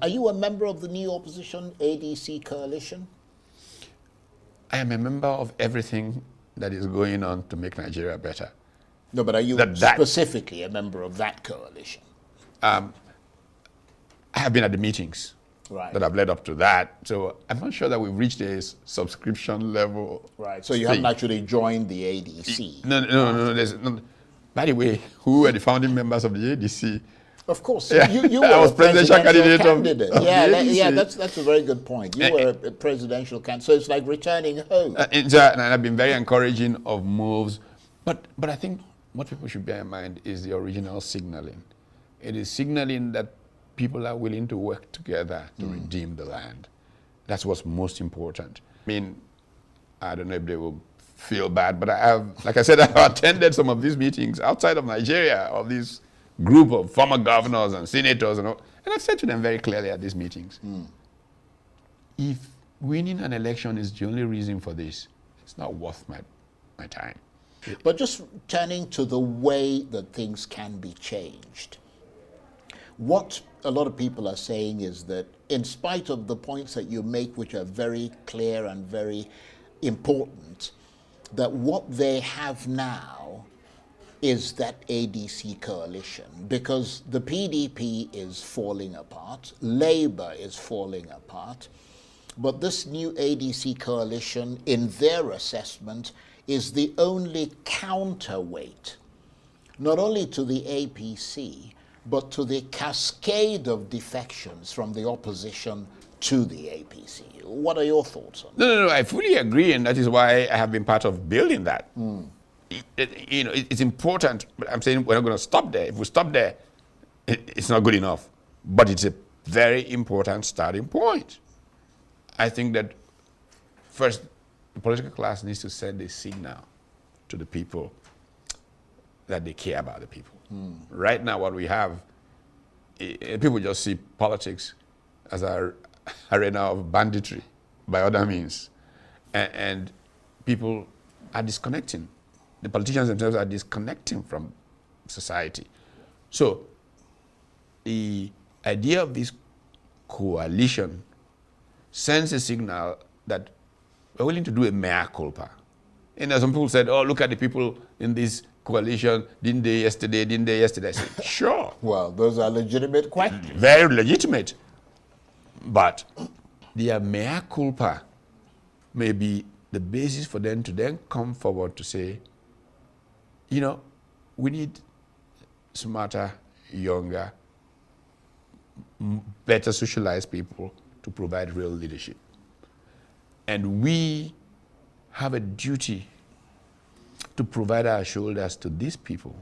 Are you a member of the new opposition ADC coalition? I am a member of everything that is going on to make Nigeria better. No, but are you specifically a member of that coalition? I have been at the meetings that have led up to that, so I'm not sure that we've reached a subscription level. Right, so you haven't actually joined the ADC? No. By the way, who were the founding members of the ADC? Of course, yeah. you were I was a presidential candidate. Of the yeah, that's a very good point. You were a presidential candidate, so it's like returning home. And I've been very encouraging of moves, but I think what people should bear in mind is the original signaling. It is signaling that people are willing to work together to redeem the land. That's what's most important. I mean, I don't know if they will feel bad, but I have, like I said, I've attended some of these meetings outside of Nigeria, of these group of former governors and senators and all, and I've said to them very clearly at these meetings, if winning an election is the only reason for this, it's not worth my time. But just turning to the way that things can be changed, what a lot of people are saying is that in spite of the points that you make, which are very clear and very important, that what they have now is that ADC coalition, because the PDP is falling apart, Labour is falling apart, but this new ADC coalition, in their assessment, is the only counterweight, not only to the APC, but to the cascade of defections from the opposition to the APC. What are your thoughts on that? No, I fully agree, and that is why I have been part of building that. It's important, but I'm saying we're not going to stop there. If we stop there, it's not good enough. But it's a very important starting point. I think that first, the political class needs to send a signal to the people that they care about the people. Right now, what we have, people just see politics as an arena of banditry by other means. And people are disconnecting. The politicians themselves are disconnecting from society. So the idea of this coalition sends a signal that we're willing to do a mea culpa. And as some people said, oh, look at the people in this coalition, didn't they yesterday? I said, sure. Well, those are legitimate questions. Very legitimate. But their mea culpa may be the basis for them to then come forward to say, you know, we need smarter, younger, better socialized people to provide real leadership. And we have a duty to provide our shoulders to these people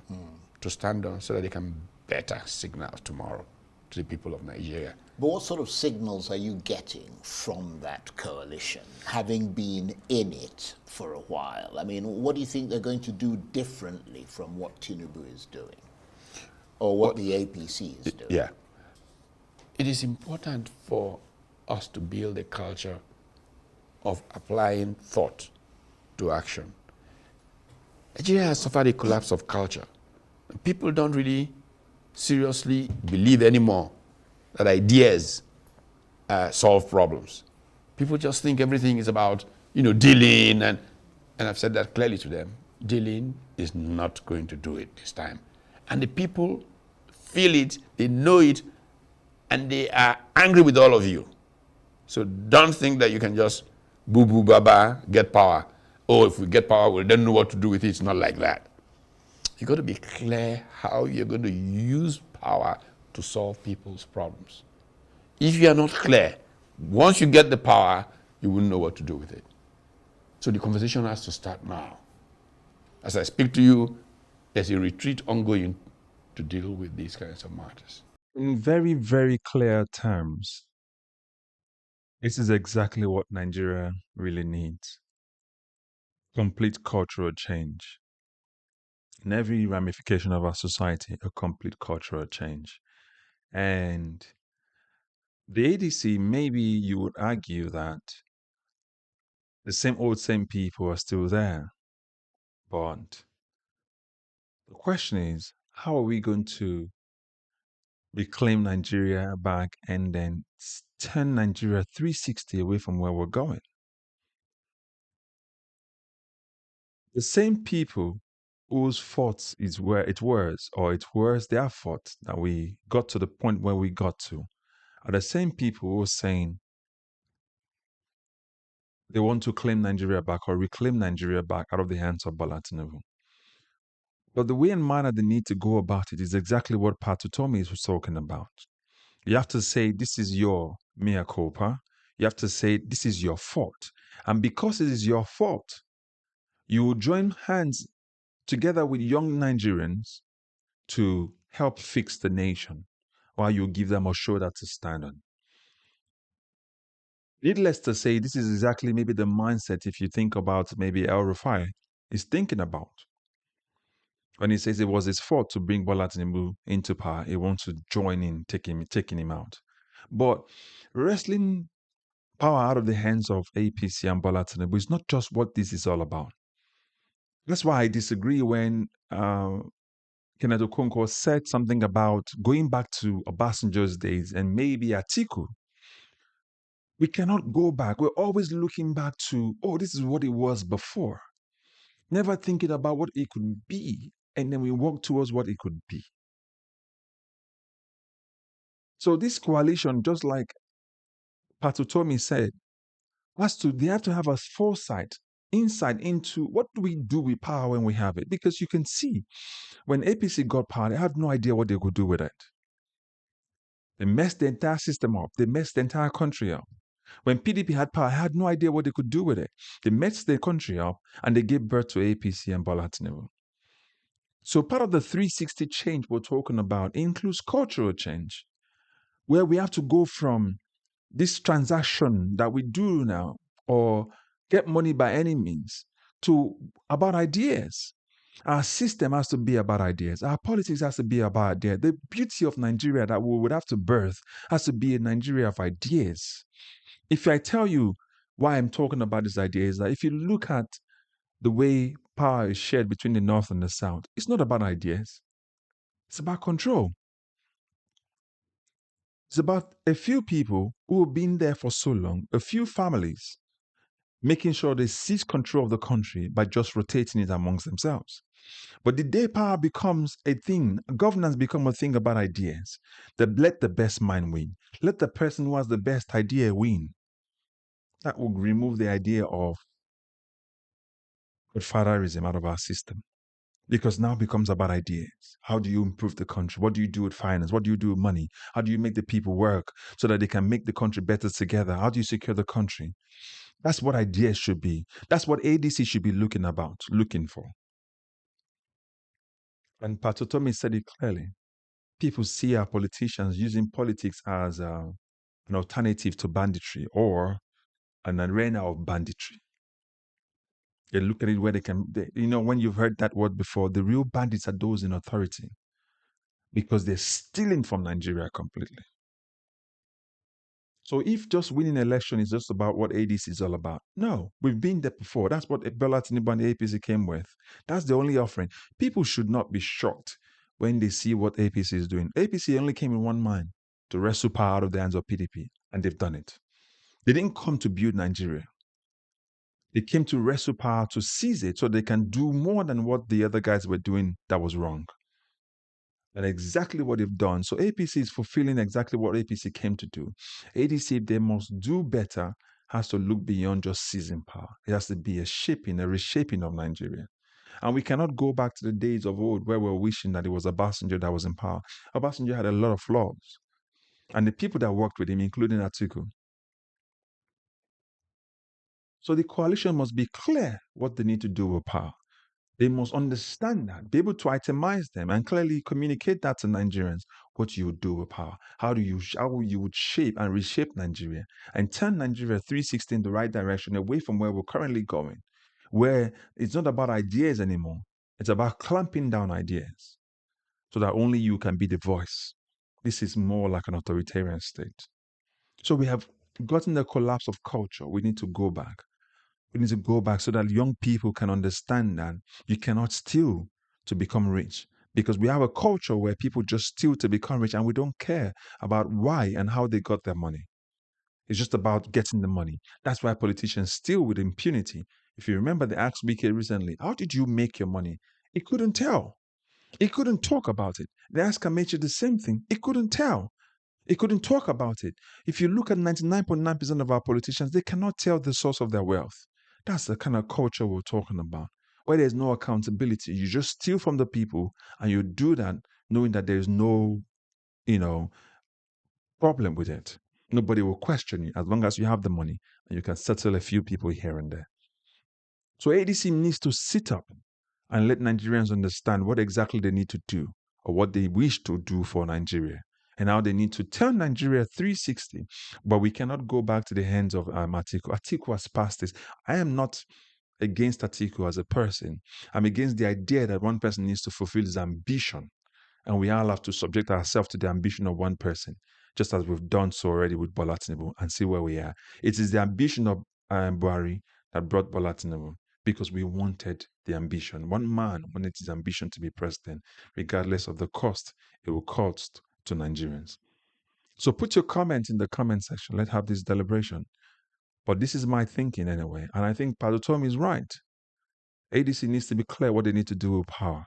to stand on so that they can better signal tomorrow to the people of Nigeria. But what sort of signals are you getting from that coalition, having been in it for a while? I mean, what do you think they're going to do differently from what Tinubu is doing, or what the APC is doing? Yeah. It is important for us to build a culture of applying thought to action. Nigeria has suffered a collapse of culture. People don't really seriously believe anymore that ideas solve problems. People just think everything is about, dealing, and I've said that clearly to them. Dealing is not going to do it this time. And the people feel it, they know it, and they are angry with all of you. So don't think that you can just boo-boo baba, get power. Oh, if we get power, we'll then know what to do with it. It's not like that. You've got to be clear how you're going to use power to solve people's problems. If you are not clear, once you get the power, you wouldn't know what to do with it. So the conversation has to start now. As I speak to you, there's a retreat ongoing to deal with these kinds of matters. In very, very clear terms, this is exactly what Nigeria really needs. Complete cultural change. In every ramification of our society, a complete cultural change. And the ADC, maybe you would argue that the same people are still there. But the question is, how are we going to reclaim Nigeria back, and then turn Nigeria 360 away from where we're going. The same people whose fault is where it was, or it was their fault that we got to the point where we got to, are the same people who are saying they want to claim Nigeria back or reclaim Nigeria back out of the hands of Bola Tinubu. But the way and manner they need to go about it is exactly what Utomi was talking about. You have to say, this is your mea culpa. You have to say, this is your fault. And because it is your fault, you will join hands together with young Nigerians to help fix the nation while you give them a shoulder to stand on. Needless to say, this is exactly maybe the mindset, if you think about maybe el-Rufai is thinking about. When he says it was his fault to bring Bola Tinubu into power, he wants to join in taking him out. But wrestling power out of the hands of APC and Bola Tinubu is not just what this is all about. That's why I disagree when Kenneth Okonkwo said something about going back to Obasanjo's days and maybe Atiku. We cannot go back. We're always looking back to, oh, this is what it was before. Never thinking about what it could be. And then we walk towards what it could be. So this coalition, just like Utomi said, they have to have a foresight, insight into what do we do with power when we have it. Because you can see, when APC got power, they had no idea what they could do with it. They messed the entire system up. They messed the entire country up. When PDP had power, they had no idea what they could do with it. They messed the country up, and they gave birth to APC and Bola Tinubu. So part of the 360 change we're talking about includes cultural change, where we have to go from this transaction that we do now, or get money by any means, to about ideas. Our system has to be about ideas. Our politics has to be about ideas. The beauty of Nigeria that we would have to birth has to be a Nigeria of ideas. If I tell you why I'm talking about this idea, is that if you look at the way power is shared between the North and the South, it's not about ideas. It's about control. It's about a few people who have been there for so long, a few families, making sure they seize control of the country by just rotating it amongst themselves. But the day power becomes a thing, governance becomes a thing about ideas, that let the best mind win. Let the person who has the best idea win. That will remove the idea of godfatherism out of our system. Because now it becomes about ideas. How do you improve the country? What do you do with finance? What do you do with money? How do you make the people work so that they can make the country better together? How do you secure the country? That's what ideas should be. That's what ADC should be looking for. And Patutomi said it clearly. People see our politicians using politics as an alternative to banditry or an arena of banditry. They look at it where when you've heard that word before, the real bandits are those in authority because they're stealing from Nigeria completely. So if just winning an election is just about what ADC is all about, no, we've been there before. That's what Bola Tinubu and the APC came with. That's the only offering. People should not be shocked when they see what APC is doing. APC only came in one mind, to wrestle power out of the hands of PDP, and they've done it. They didn't come to build Nigeria. They came to wrestle power to seize it so they can do more than what the other guys were doing that was wrong. And exactly what they've done. So APC is fulfilling exactly what APC came to do. ADC, if they must do better, has to look beyond just seizing power. It has to be a reshaping of Nigeria. And we cannot go back to the days of old where we're wishing that it was Obasanjo that was in power. Obasanjo had a lot of flaws. And the people that worked with him, including Atiku. So the coalition must be clear what they need to do with power. They must understand that, be able to itemize them and clearly communicate that to Nigerians, what you would do with power, how you would shape and reshape Nigeria and turn Nigeria 360 in the right direction away from where we're currently going, where it's not about ideas anymore. It's about clamping down ideas so that only you can be the voice. This is more like an authoritarian state. So we have gotten the collapse of culture. We need to go back. We need to go back so that young people can understand that you cannot steal to become rich. because we have a culture where people just steal to become rich and we don't care about why and how they got their money. It's just about getting the money. That's why politicians steal with impunity. If you remember, they asked Wike recently, how did you make your money? He couldn't tell. He couldn't talk about it. They asked Amechi the same thing. He couldn't tell. He couldn't talk about it. If you look at 99.9% of our politicians, they cannot tell the source of their wealth. That's the kind of culture we're talking about, where there's no accountability. You just steal from the people and you do that knowing that there's no, problem with it. Nobody will question you as long as you have the money and you can settle a few people here and there. So ADC needs to sit up and let Nigerians understand what exactly they need to do or what they wish to do for Nigeria and how they need to turn Nigeria 360. But we cannot go back to the hands of Atiku. Atiku has passed this. I am not against Atiku as a person. I'm against the idea that one person needs to fulfill his ambition and we all have to subject ourselves to the ambition of one person, just as we've done so already with Bola Tinubu, and see where we are. It is the ambition of Buhari that brought Bola Tinubu, because we wanted the ambition. One man wanted his ambition to be president, regardless of the cost it will cost to Nigerians. So put your comments in the comment section. Let's have this deliberation. But this is my thinking anyway, and I think Utomi is right. ADC needs to be clear what they need to do with power.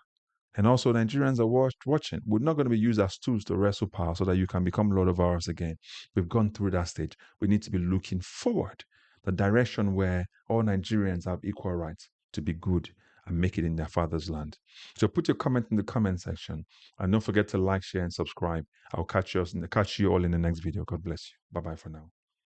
And also, Nigerians are watching. We're not going to be used as tools to wrestle power so that you can become Lord of ours again. We've gone through that stage. We need to be looking forward, the direction where all Nigerians have equal rights to be good and make it in their father's land. So put your comment in the comment section. And don't forget to like, share, and subscribe. I'll catch you all in the next video. God bless you. Bye-bye for now.